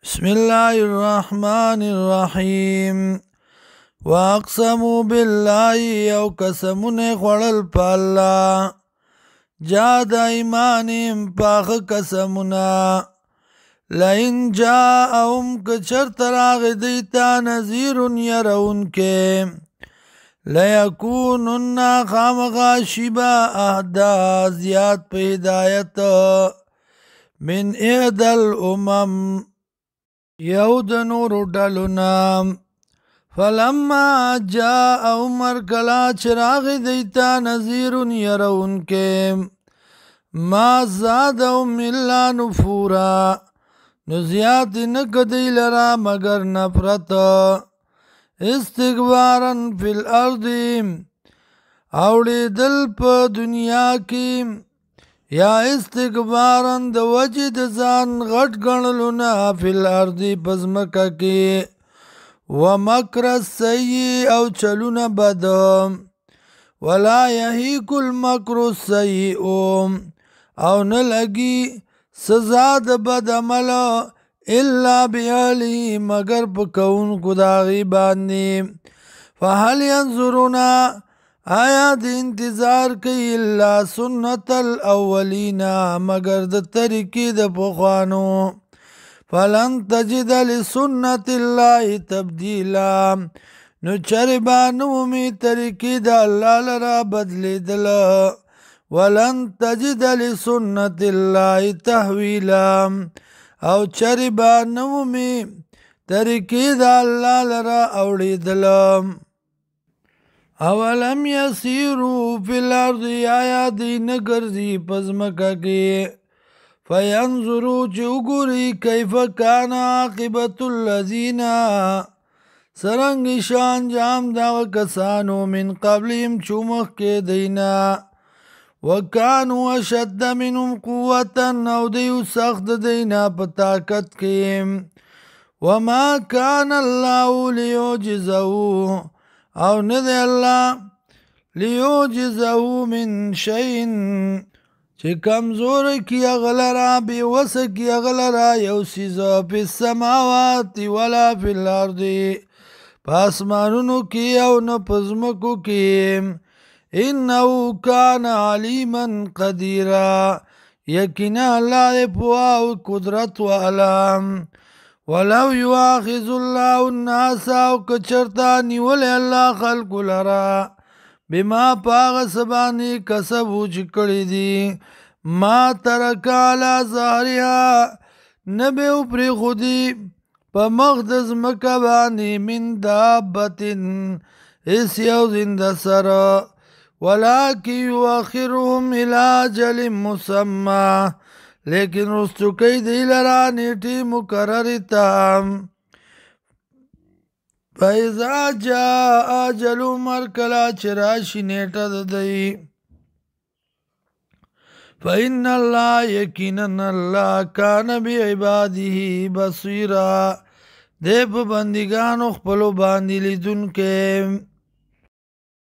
بسم الله الرحمن الرحیم واقسموا بالله او قسمونه خوړل په الله جاد ایمانهم پاخ قسمونه لئن جاءهم کچرت راغ دیتا نذیر یرون کے لیکونن خامغا شبا اهدا زیاد په هدایت من احد الامم یود نور ډلونا فلما جاءهم کلا چراغ دیتا نذیر یرون کے ما زادهم الا نفورا نزیات نکدی لرا مگر نفرت استکبارن فی الارض اوڑی دل پا دنیا کی یا استکبارن د وجد ځان غټ ګڼلونه فی الارض پزمکه کې ومکر السیء او چلونه بد ولا یحیق المکر السیء او نه لګي سزا د بد عمل الا باهله مگر په کوونکو د هغې باندې فهل ینظرون آیا د انتظار کوي الا سنت الاولین مگر د طریقې د پخوانو فلن تجد لسنت الله تبدیلا نو چرې به نه مومي طریقې د الله لره بدلېدل ولن تجد لسنت الله تحویلا او چرې به نه مومي طریقې د الله لره اوړېدل اولم یسیرو فی الارض آیا دی نگرزی پزمکا کی فینظرو چه اگوری کیف کان عاقبت الذین سرنگ شان جام دا کسانو من قبلهم چومخ کے دینا وکانو اشد منهم قوتا او دیو سخت دینا پتاکت کیم وما کان اللہ لیوجزو او نه دی الله لیوجزه من شیء چې کمزور کی غلرا بی وس کی غلرا یو سیز په السماوات ولا فی الارض پاسمانونو کی او نه پزمکو کی انه کان علیما قدیرا یقینا الله په او قدرت و علام ولو یواخذ الله الناس او کچرتا نیول الله خلق لرا بما پاغ سبانی کسبو چکڑی دی ما ترکالا ظاهرها نبیو پری خودی پا مغدز مکبانی من دابتن اس یو زند سر ولیکی یواخرهم الى جل مسمى لیکن رستو کئی دی لرا نیٹی مقرری تام فیضا جا آجلو مرکلا چراشی نیٹا دی فإن اللہ یقیناً اللہ کان بی عباده بصیرا دے پا بندگانو خپلو باندی لیدن کے